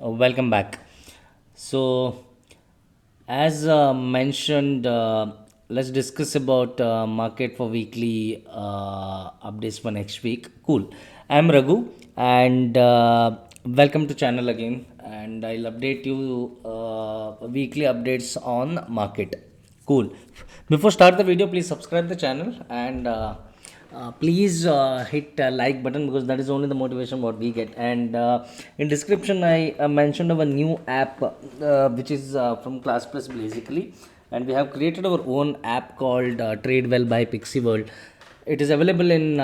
Welcome back. So, as mentioned, let's discuss about market for weekly updates for next week. Cool. I'm Raghu, and welcome to channel again. And I'll update you weekly updates on market. Cool. Before start the video, please subscribe the channel and please hit like button because that is only the motivation what we get. And in description, I mentioned of a new app which is from Class Plus basically, and we have created our own app called Tradewell by Pixie World. It is available in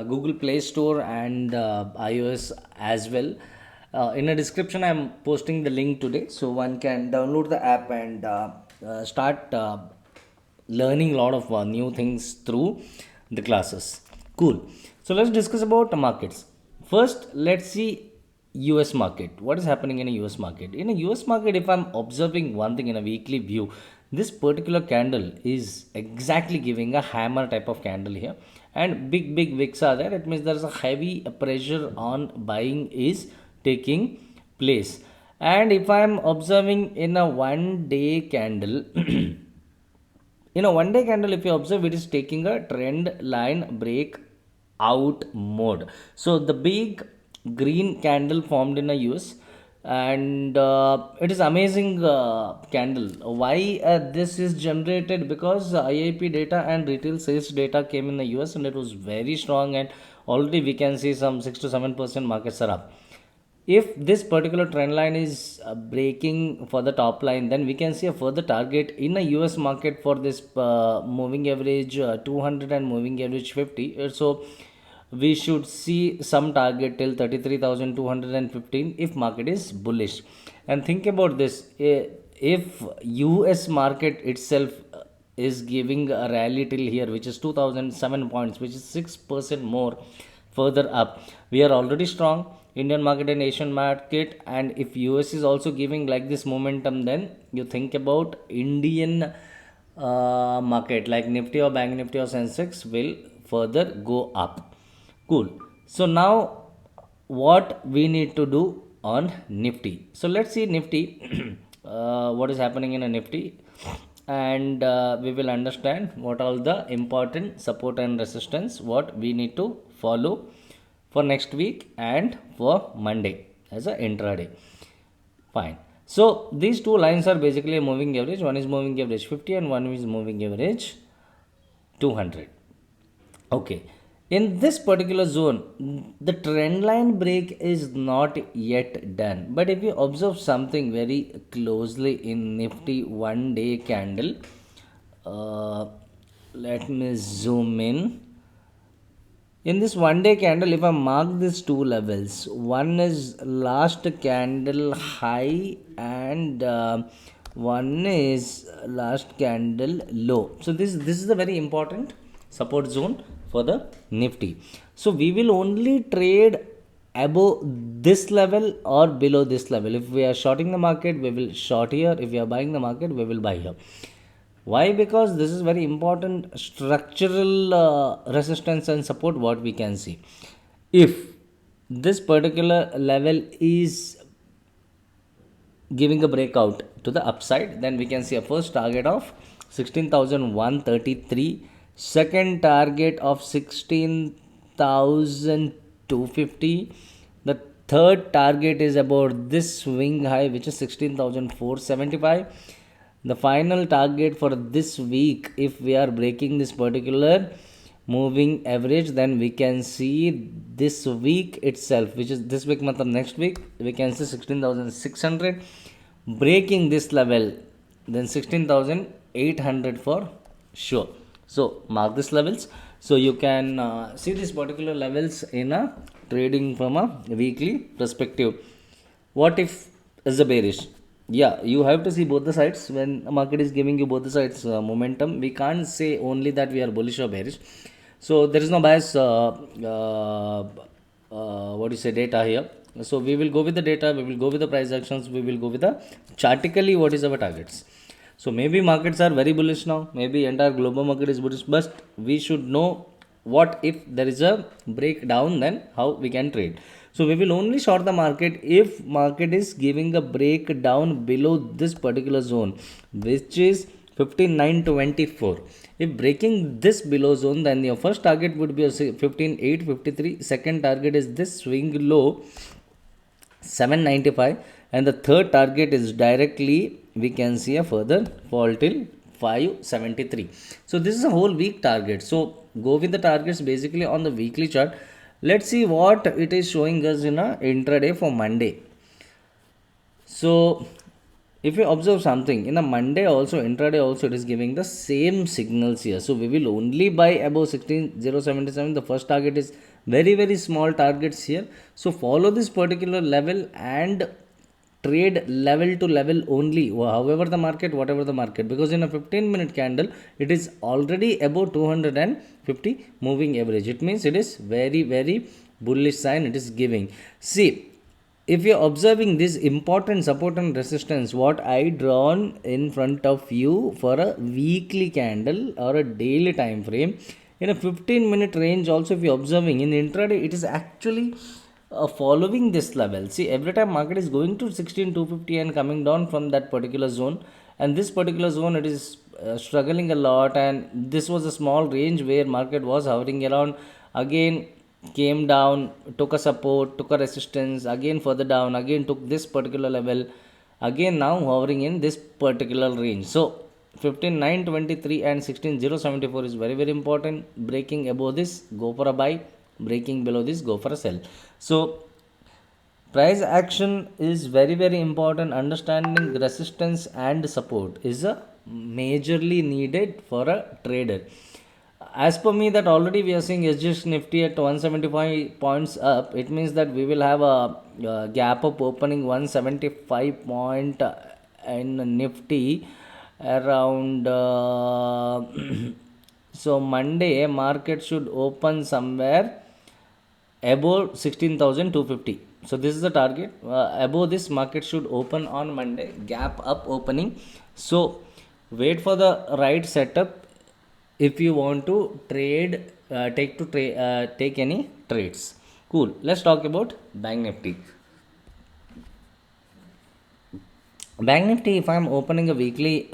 Google Play Store and iOS as well. In the description, I'm posting the link today, so one can download the app and start learning a lot of new things through the classes. Cool. So let's discuss about the markets. First, let's see US market. What is happening in a US market? In a US market, if I'm observing one thing in a weekly view, this particular candle is exactly giving a hammer type of candle here, and big wicks are there. It means there is a heavy pressure on buying is taking place. And if I am observing in a 1 day candle, in a 1 day candle, if you observe, it is taking a trend line break out mode. So the big green candle formed in a US, and it is amazing candle. Why this is generated? Because IIP data and retail sales data came in the US, and it was very strong, and already we can see some 6 to 7% markets are up. If this particular trend line is breaking for the top line, then we can see a further target in a US market for this moving average 200 and moving average 50. So we should see some target till 33,215 if market is bullish. And think about this, if US market itself is giving a rally till here, which is 2007 points, which is 6% more further up. We are already strong, Indian market and Asian market, and if US is also giving like this momentum, then you think about Indian market like Nifty or Bank Nifty or Sensex will further go up. Cool. So now what we need to do on Nifty. So let's see Nifty, what is happening in a Nifty, and we will understand what all the important support and resistance what we need to follow for next week and for Monday as a intraday. Fine. So these two lines are basically a moving average. One is moving average 50 and one is moving average 200. Okay. In this particular zone, the trend line break is not yet done. But if you observe something very closely in Nifty 1 day candle, uh, let me zoom in. In this 1 day candle, if I mark these two levels, one is last candle high and one is last candle low. So this is a very important support zone for the Nifty. So we will only trade above this level or below this level. If we are shorting the market, we will short here. If we are buying the market, we will buy here. Why? Because this is very important structural resistance and support what we can see. If this particular level is giving a breakout to the upside, then we can see a first target of 16,133, second target of 16,250, the third target is about this swing high, which is 16,475. The final target for this week, if we are breaking this particular moving average, then we can see this week itself, which is this week, next week, we can see 16,600. Breaking this level, then 16,800 for sure. So mark these levels. So you can see these particular levels in a trading from a weekly perspective. What if is a bearish? Yeah, you have to see both the sides. When a market is giving you both the sides momentum, we can't say only that we are bullish or bearish. So there is no bias what do you say data here. So we will go with the data, we will go with the price actions, we will go with the chartically what is our targets. So maybe markets are very bullish now, maybe entire global market is bullish, but we should know what if there is a breakdown, then how we can trade. So we will only short the market if market is giving a breakdown below this particular zone, which is 15,924. If breaking this below zone, then your first target would be a 15,853. Second target is this swing low 795, and the third target is directly we can see a further fall till 573. So this is a whole week target. So go with the targets basically on the weekly chart. Let's see what it is showing us in a intraday for Monday. So if you observe something in a Monday also, intraday also, it is giving the same signals here. So we will only buy above 16,077. The first target is very small targets here. So follow this particular level and trade level to level only, however the market, whatever the market, because in a 15-minute candle it is already above 250 moving average. It means it is very bullish sign it is giving. See, if you're observing this important support and resistance, what I drawn in front of you for a weekly candle or a daily time frame, in a 15-minute range also, if you're observing in intraday, it is actually following this level. See, every time market is going to 16,250 and coming down from that particular zone, and this particular zone it is struggling a lot, and this was a small range where market was hovering around, again came down, took a support, took a resistance, again further down, again took this particular level, again now hovering in this particular range. So 15,923 and 16,074 is very important. Breaking above this, go for a buy. Breaking below this, go for a sell. So price action is very important. Understanding resistance and support is a majorly needed for a trader. As per me, that already we are seeing SGX Nifty at 175 points up. It means that we will have a gap up opening 175 point in Nifty around so Monday market should open somewhere above 16,250. So this is the target. Above this market should open on Monday, gap up opening. So wait for the right setup if you want to trade, take any trades. Cool. Let's talk about Bank Nifty. Bank Nifty, if I'm opening a weekly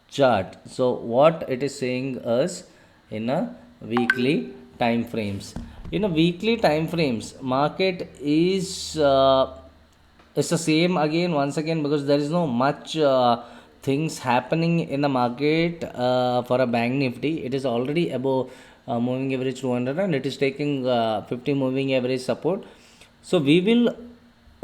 chart, so what it is saying us in a weekly time frames. In a weekly time frames, market is it's the same again once again, because there is no much things happening in the market for a Bank Nifty. It is already above moving average 200 and it is taking 50 moving average support. So we will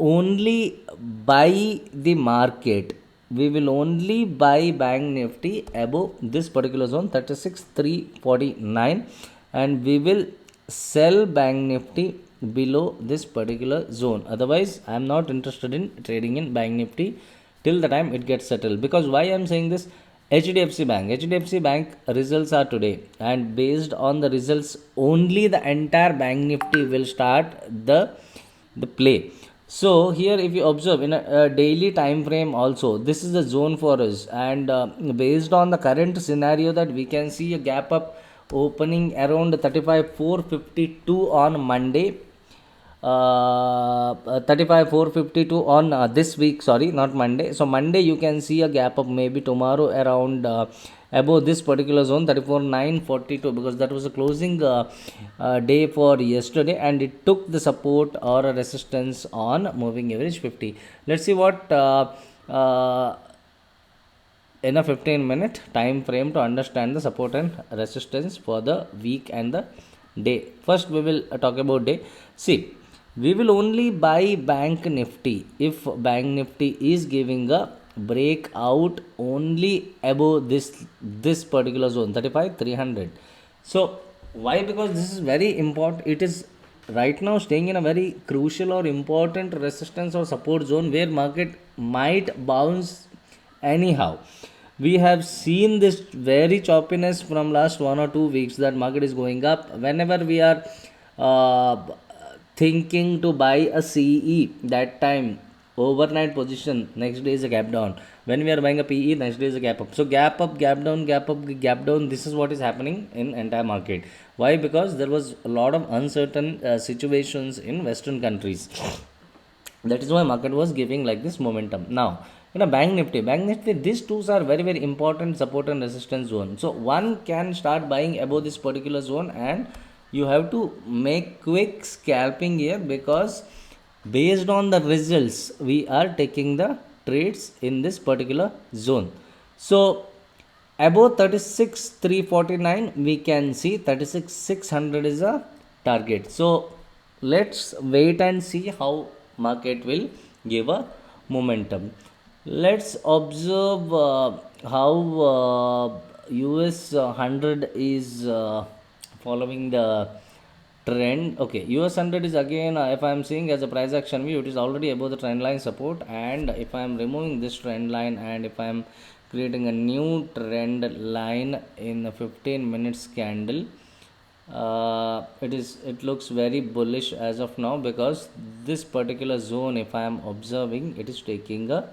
only buy the market. We will only buy Bank Nifty above this particular zone 36,349, and we will sell Bank Nifty below this particular zone. Otherwise, I am not interested in trading in Bank Nifty till the time it gets settled. Because why I am saying this? HDFC Bank results are today, and based on the results only the entire Bank Nifty will start the play. So here if you observe in a daily time frame also, this is the zone for us, and based on the current scenario that we can see a gap up opening around 35,452 on Monday, 35,452 on this week, sorry, not Monday. So Monday you can see a gap up, maybe tomorrow around above this particular zone 34,942, because that was a closing day for yesterday, and it took the support or a resistance on moving average 50. Let's see what in a 15-minute time frame to understand the support and resistance for the week and the day. First we will talk about day. See, we will only buy Bank Nifty if Bank Nifty is giving a breakout only above this particular zone 35,300. So why? Because this is very important. It is right now staying in a very crucial or important resistance or support zone where market might bounce anyhow. We have seen this very choppiness from last 1 or 2 weeks, that market is going up. Whenever we are thinking to buy a CE, that time overnight position, next day is a gap down. When we are buying a PE, next day is a gap up. So gap up, gap down, gap up, gap down, this is what is happening in entire market. Why? Because there was a lot of uncertain situations in western countries. That is why market was giving like this momentum. Now in a bank nifty, these two are very very important support and resistance zone. So one can start buying above this particular zone, and you have to make quick scalping here, because based on the results we are taking the trades in this particular zone. So above 36,349 we can see 36,600 is a target. So let's wait and see how market will give a momentum. Let's observe how US 100 is following the trend. Okay, US 100 is again, if I am seeing as a price action view, it is already above the trend line support. And if I am removing this trend line, and if I am creating a new trend line in a 15 minutes candle, it looks very bullish as of now, because this particular zone, if I am observing, it is taking a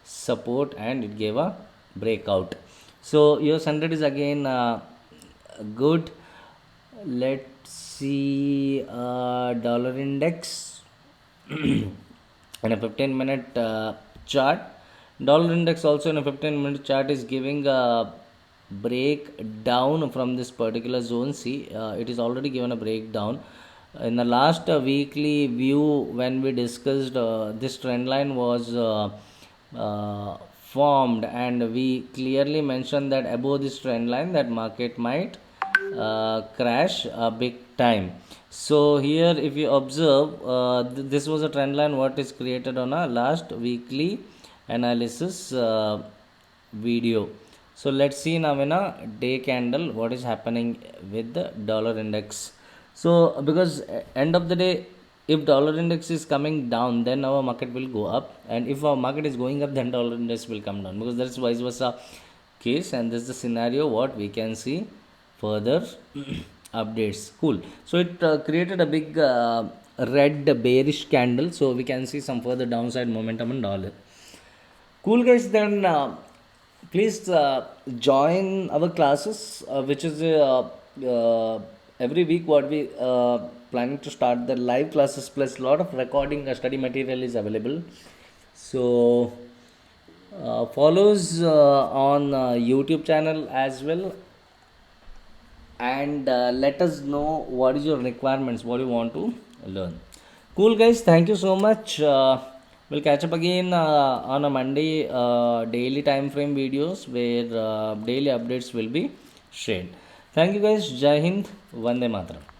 support and it gave a breakout. So US 100 is again good. Let's see dollar index in a 15-minute chart. Dollar index also in a 15-minute chart is giving a breakdown from this particular zone. See, it is already given a breakdown. In the last weekly view, when we discussed, this trend line was formed, and we clearly mentioned that above this trend line that market might crash a big time. So here if you observe, this was a trend line what is created on a last weekly analysis video. So let's see now in a day candle what is happening with the dollar index. So because end of the day, if dollar index is coming down, then our market will go up, and if our market is going up, then dollar index will come down, because that's vice versa case. And this is the scenario what we can see further updates. Cool. So it created a big red bearish candle, so we can see some further downside momentum in dollar. Cool guys, then please join our classes, which is every week what we planning to start the live classes, plus lot of recording study material is available. So follows on YouTube channel as well, and let us know what is your requirements, what you want to learn. Cool guys, thank you so much. We'll catch up again on a Monday, daily time frame videos where daily updates will be shared. Thank you guys. Jai Hind. Vande Mataram.